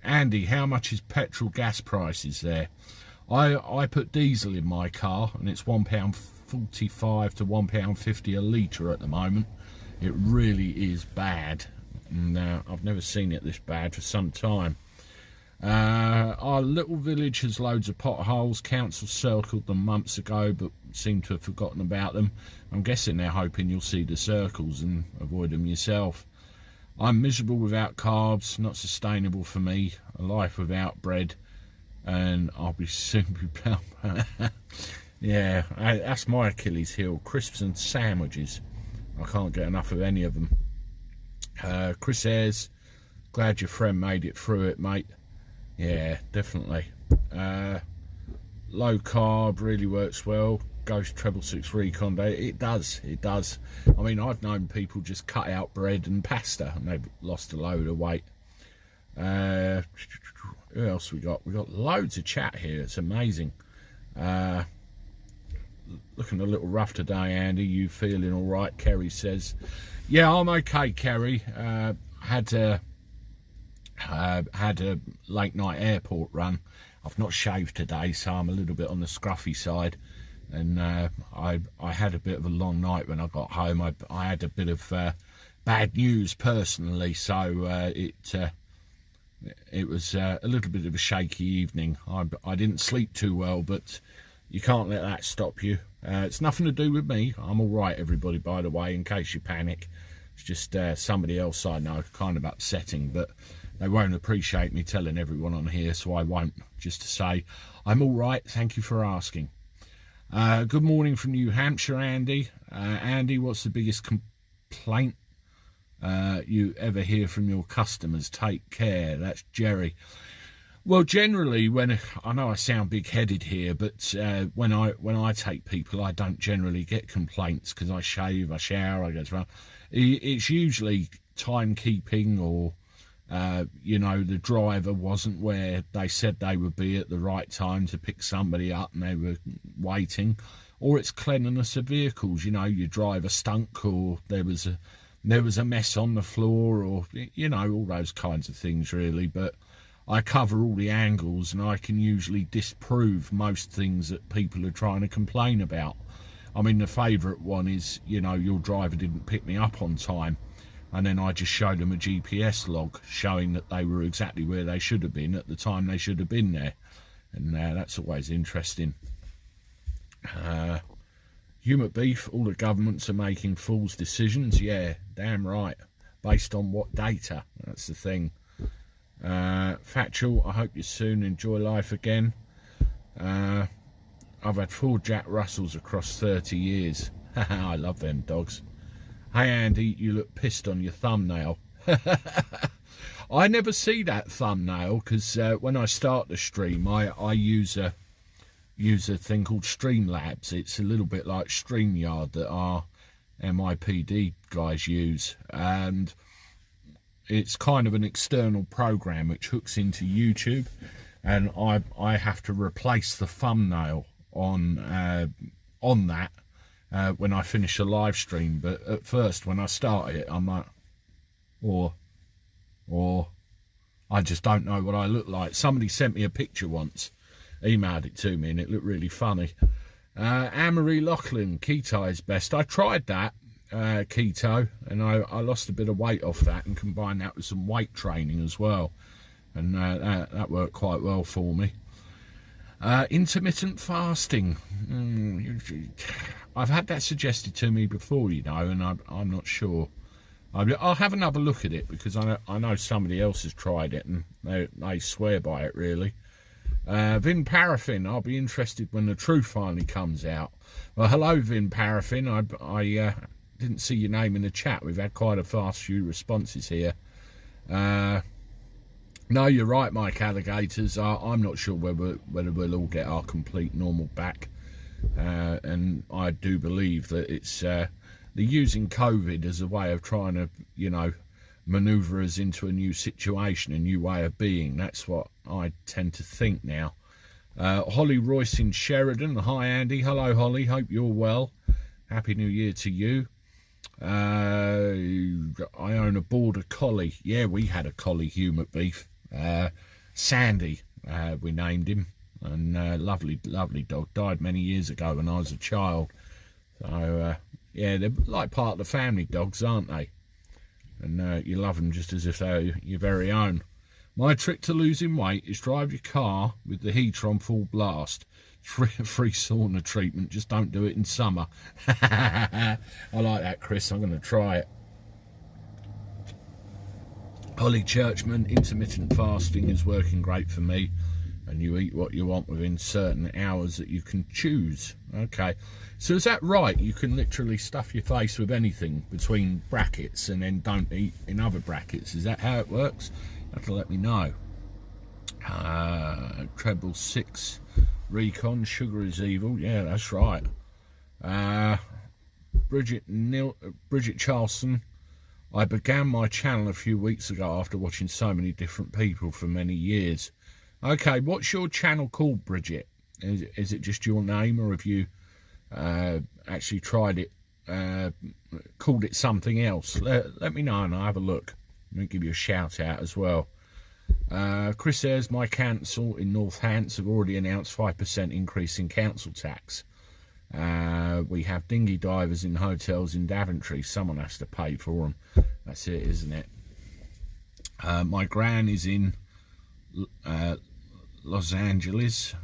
Andy, how much is petrol gas prices there? I put diesel in my car, and it's £1.45 to £1.50 a litre at the moment. It really is bad. And I've never seen it this bad for some time. Our little village has loads of potholes. Council circled them months ago, but seem to have forgotten about them. I'm guessing they're hoping you'll see the circles and avoid them yourself. I'm miserable without carbs, not sustainable for me. A life without bread, and I'll be soon be plump. Yeah, that's my Achilles heel. Crisps and sandwiches. I can't get enough of any of them. Chris Ayres, glad your friend made it through it, mate. Yeah, definitely. Low carb really works well. Ghost 666 Recon Day. It does. I mean, I've known people just cut out bread and pasta and they've lost a load of weight. Who else we got? We got loads of chat here. It's amazing. Looking a little rough today, Andy. You feeling all right? Kerry says, yeah, I'm okay, Kerry. Had a late night airport run. I've not shaved today, so I'm a little bit on the scruffy side. And I had a bit of a long night when I got home. I had a bit of bad news personally, so it was a little bit of a shaky evening. I didn't sleep too well, but you can't let that stop you. It's nothing to do with me. I'm all right, everybody, by the way, in case you panic. It's just somebody else I know, kind of upsetting, but they won't appreciate me telling everyone on here, so I won't. Just to say, I'm all right. Thank you for asking. Good morning from New Hampshire, Andy. Andy, what's the biggest complaint you ever hear from your customers? Take care. That's Jerry. Well, generally, when I know I sound big-headed here, but when I take people, I don't generally get complaints because I shave, I shower, I go to. It's usually timekeeping or you know, the driver wasn't where they said they would be at the right time to pick somebody up and they were waiting, or it's cleanliness of vehicles. You know, your driver stunk, or there was a mess on the floor, or, you know, all those kinds of things really. But I cover all the angles and I can usually disprove most things that people are trying to complain about. I mean, the favourite one is, you know, your driver didn't pick me up on time. And then I just showed them a GPS log showing that they were exactly where they should have been at the time they should have been there. And that's always interesting. Human beef, all the governments are making fool's decisions. Yeah, damn right. Based on what data? That's the thing. Factual, I hope you soon enjoy life again. I've had 4 Jack Russells across 30 years. I love them dogs. Hey Andy, you look pissed on your thumbnail. I never see that thumbnail because when I start the stream, I use a thing called Streamlabs. It's a little bit like StreamYard that our MIPD guys use, and it's kind of an external program which hooks into YouTube, and I have to replace the thumbnail on that. When I finish a live stream, but at first when I started it, I'm like, or I just don't know what I look like. Somebody sent me a picture once, emailed it to me, and it looked really funny. Anne-Marie Loughlin, keto is best. I tried that, keto, and I lost a bit of weight off that and combined that with some weight training as well, and that worked quite well for me. Intermittent fasting. I've had that suggested to me before, you know, and I'm not sure. I'll have another look at it because I know somebody else has tried it and they swear by it, really. Vin Paraffin, I'll be interested when the truth finally comes out. Well, hello, Vin Paraffin. I didn't see your name in the chat. We've had quite a fast few responses here. No, you're right, Mike Alligators. I'm not sure whether we'll all get our complete normal back. And I do believe that it's they're using COVID as a way of trying to, you know, manoeuvre us into a new situation, a new way of being. That's what I tend to think now. Holly Royce in Sheridan. Hi, Andy. Hello, Holly. Hope you're well. Happy New Year to you. I own a border collie. Yeah, we had a collie, Hugh McBeef. Sandy, we named him, and lovely dog. Died many years ago when I was a child. So yeah, they're like part of the family, dogs, aren't they? And you love them just as if they're your very own. My trick to losing weight is drive your car with the heater on full blast. Free sauna treatment, just don't do it in summer. I like that, Chris. I'm going to try it. Holly Churchman, intermittent fasting is working great for me, and you eat what you want within certain hours that you can choose. Okay, so is that right? You can literally stuff your face with anything between brackets and then don't eat in other brackets. Is that how it works? You have to let me know. Treble 6 Recon, sugar is evil. Yeah, that's right. Bridget Charlson, I began my channel a few weeks ago after watching so many different people for many years. Okay, what's your channel called, Bridget? Is it just your name, or have you actually tried it, called it something else? Let me know and I'll have a look. Let me give you a shout out as well. Chris says, my council in North Hants have already announced 5% increase in council tax. We have dinghy divers in hotels in Daventry. Someone has to pay for them. That's it, isn't it? My gran is in Los Angeles.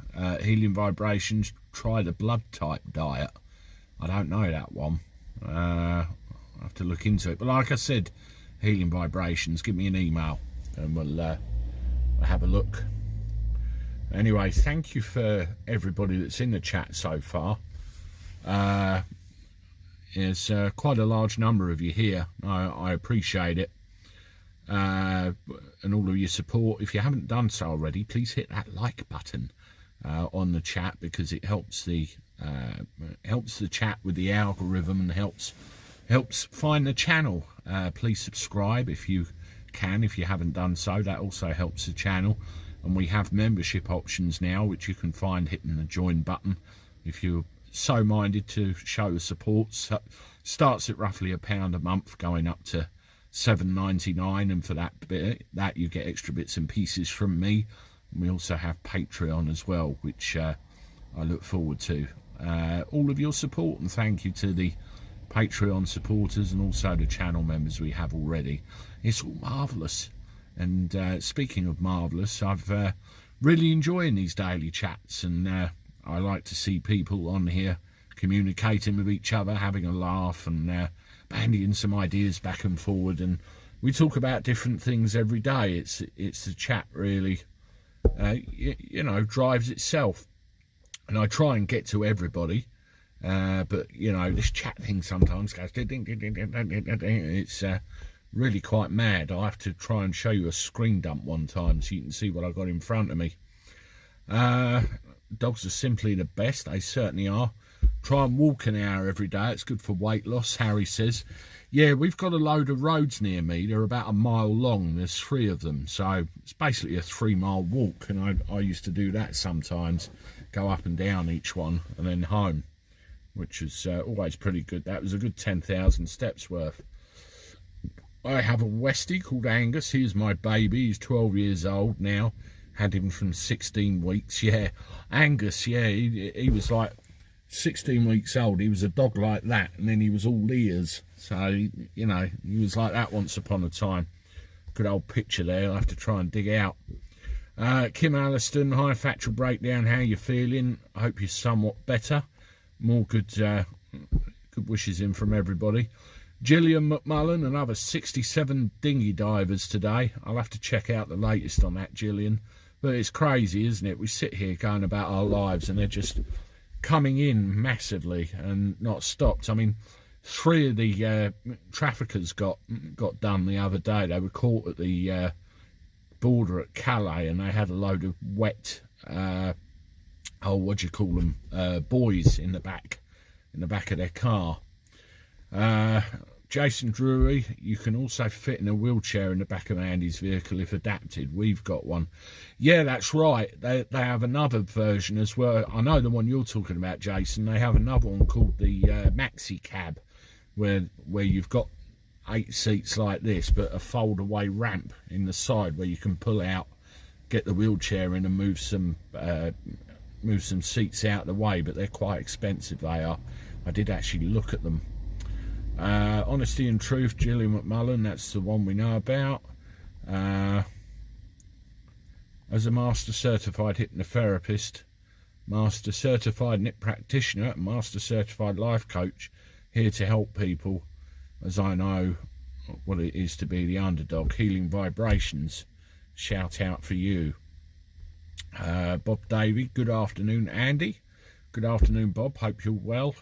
Healing vibrations. Try the blood type diet. I don't know that one. I'll have to look into it. But like I said, healing vibrations, give me an email and we'll have a look. Anyway, thank you for everybody that's in the chat so far. There's quite a large number of you here. I appreciate it, and all of your support. If you haven't done so already, please hit that like button on the chat, because it helps the chat with the algorithm and helps find the channel. Please subscribe if you can, if you haven't done so. That also helps the channel. And we have membership options now, which you can find hitting the join button if you're so minded to show the support. So, starts at roughly £1 a month, going up to $7.99, and for that you get extra bits and pieces from me. And we also have Patreon as well, which I look forward to all of your support, and thank you to the Patreon supporters and also the channel members we have already. It's all marvellous. And speaking of marvellous, I've really enjoying these daily chats, and I like to see people on here communicating with each other, having a laugh, and bandying some ideas back and forward. And we talk about different things every day. It's the chat really, you know, drives itself. And I try and get to everybody, but you know, this chat thing sometimes goes ding, ding, ding, ding, ding, ding, ding, ding. It's really quite mad. I have to try and show you a screen dump one time so you can see what I've got in front of me. Dogs are simply the best. They certainly are. Try and walk an hour every day. It's good for weight loss, Harry says. Yeah, we've got a load of roads near me. They're about a mile long. There's 3 of them. So it's basically a 3-mile walk. And I used to do that sometimes. Go up and down each one and then home, which is always pretty good. That was a good 10,000 steps worth. I have a Westie called Angus. He's my baby. He's 12 years old now. Had him from 16 weeks. Yeah, Angus, yeah, he was like 16 weeks old. He was a dog like that, and then he was all ears. So, you know, he was like that once upon a time. Good old picture there. I'll have to try and dig out. Kim Alliston, hi, Factual Breakdown. How you feeling? I hope you're somewhat better. More good wishes in from everybody. Gillian McMullen, another 67 dinghy divers today. I'll have to check out the latest on that, Gillian. But it's crazy, isn't it? We sit here going about our lives and they're just coming in massively and not stopped. I mean, 3 of the traffickers got done the other day. They were caught at the border at Calais, and they had a load of wet, what do you call them, boys in the back of their car. Jason Drury, you can also fit in a wheelchair in the back of Andy's vehicle if adapted. We've got one. Yeah, that's right. They have another version as well. I know the one you're talking about, Jason. They have another one called the Maxi Cab, where you've got 8 seats like this, but a fold away ramp in the side where you can pull out, get the wheelchair in and move some seats out of the way. But they're quite expensive, they are. I did actually look at them. Honesty and Truth, Gillian McMullen, that's the one we know about. As a master certified hypnotherapist, master certified NIP practitioner, and master certified life coach, here to help people as I know what it is to be the underdog. Healing vibrations, shout out for you. Bob Davey, good afternoon. Andy, good afternoon Bob, hope you're well.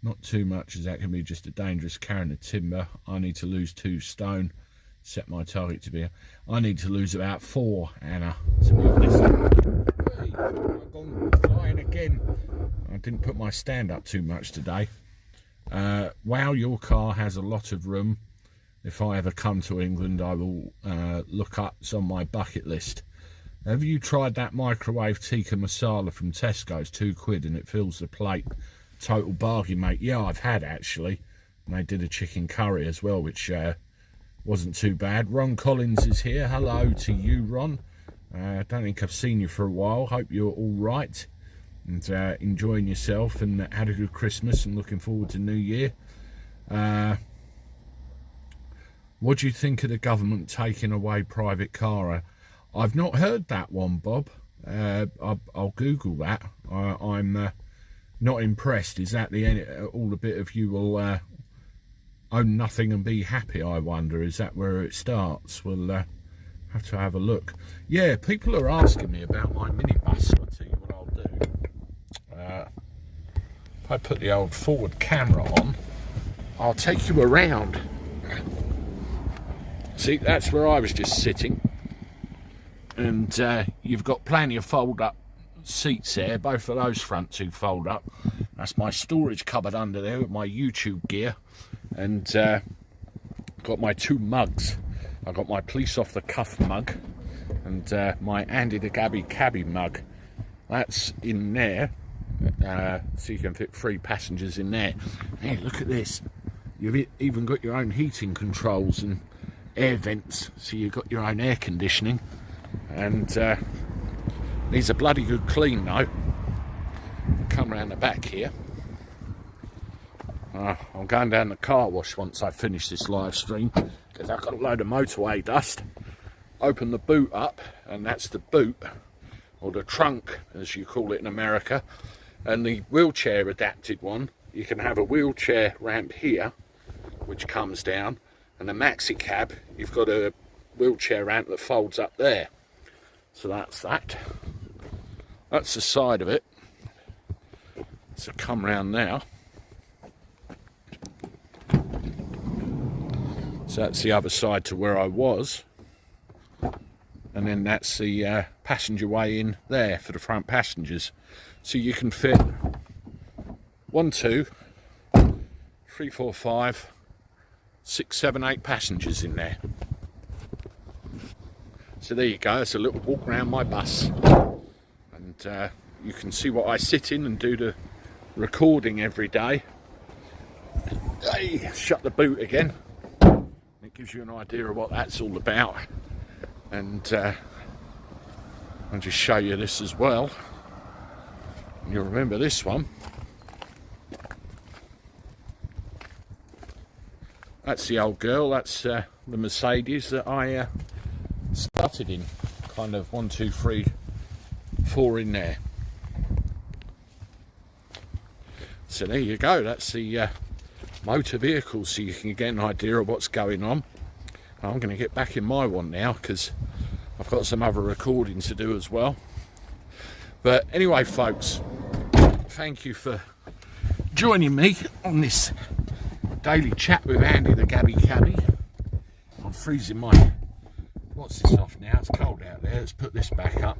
Not too much, as that can be just a dangerous carrying of timber. I need to lose 2 stone. Set my target to be. I need to lose about 4, Anna, to be honest. Hey, I've gone flying again. I didn't put my stand up too much today. Wow, your car has a lot of room. If I ever come to England, I will look up. It's on my bucket list. Have you tried that microwave tikka masala from Tesco's? £2 and it fills the plate. Total bargain, mate. Yeah, I've had actually. And they did a chicken curry as well, which wasn't too bad. Ron Collins is here. Hello to you, Ron. I don't think I've seen you for a while. Hope you're all right and enjoying yourself and had a good Christmas and looking forward to New Year. What do you think of the government taking away private car? I've not heard that one, Bob. I'll Google that. I'm not impressed. Is that all the bit of you will own nothing and be happy, I wonder? Is that where it starts? We'll have to have a look. Yeah, people are asking me about my minibus. I'll tell you what I'll do. If I put the old forward camera on, I'll take you around. See, that's where I was just sitting. And you've got plenty of fold-up seats there. Both of those front 2 fold up. That's my storage cupboard under there with my YouTube gear. And got my 2 mugs. I've got my police off the cuff mug and my Andy the Gabby Cabby mug. That's in there. So you can fit 3 passengers in there. Hey, look at this. You've even got your own heating controls and air vents. So you've got your own air conditioning. And these are bloody good clean though. Come round the back here. I'm going down the car wash once I finish this live stream because I've got a load of motorway dust. Open the boot up, and that's the boot, or the trunk as you call it in America. And the wheelchair adapted one, you can have a wheelchair ramp here which comes down, and a maxi cab, you've got a wheelchair ramp that folds up there. So that's that. That's the side of it. So come round now. So that's the other side to where I was. And then that's the passenger way in there for the front passengers. So you can fit 1, 2, 3, 4, 5, 6, 7, 8 passengers in there. So there you go, it's a little walk around my bus. And you can see what I sit in and do the recording every day. Hey, shut the boot again. It gives you an idea of what that's all about. And I'll just show you this as well. And you'll remember this one. That's the old girl, that's the Mercedes that I started in. Kind of 1, 2, 3, 4 in there. So there you go, that's the motor vehicle, so you can get an idea of what's going on. I'm going to get back in my one now because I've got some other recordings to do as well. But anyway, folks, thank you for joining me on this daily chat with Andy the Gabby Cabby. I'm freezing my... What's this off now? It's cold out there. Let's put this back up.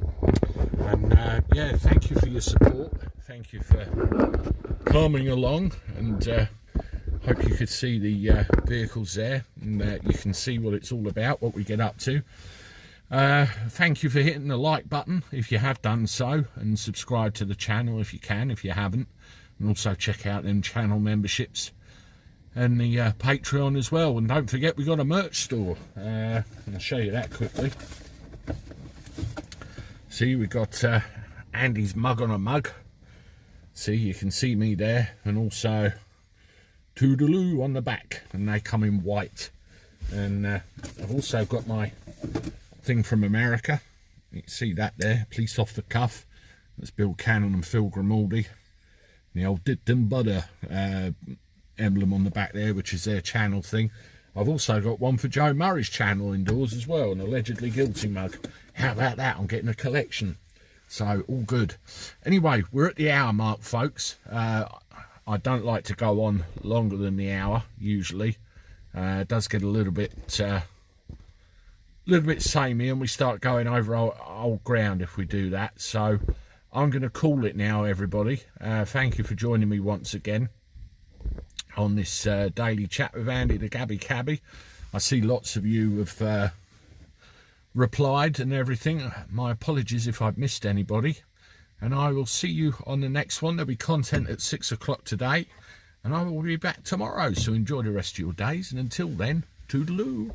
And yeah, thank you for your support. Thank you for coming along, and hope you could see the vehicles there, and you can see what it's all about, what we get up to. Thank you for hitting the like button if you have done so, and subscribe to the channel if you can, if you haven't, and also check out them channel memberships and the Patreon as well. And don't forget, we got a merch store. I'll show you that quickly. See, we got Andy's mug on a mug. See, you can see me there, and also Toodaloo on the back, and they come in white. And I've also got my thing from America. You can see that there, police off the cuff. That's Bill Cannon and Phil Grimaldi. The old Dipped in Butter emblem on the back there, which is their channel thing. I've also got one for Joe Murray's channel indoors as well, an allegedly guilty mug. How about that? I'm getting a collection. So, all good. Anyway, we're at the hour mark, folks. I don't like to go on longer than the hour, usually. It does get a little bit samey, and we start going over old ground if we do that. So, I'm going to call it now, everybody. Thank you for joining me once again on this daily chat with Andy the Gabby Cabby. I see lots of you have replied and everything. My apologies if I've missed anybody, and I will see you on the next one. There'll be content at 6 o'clock today, and I will be back tomorrow, so enjoy the rest of your days, and until then, toodaloo.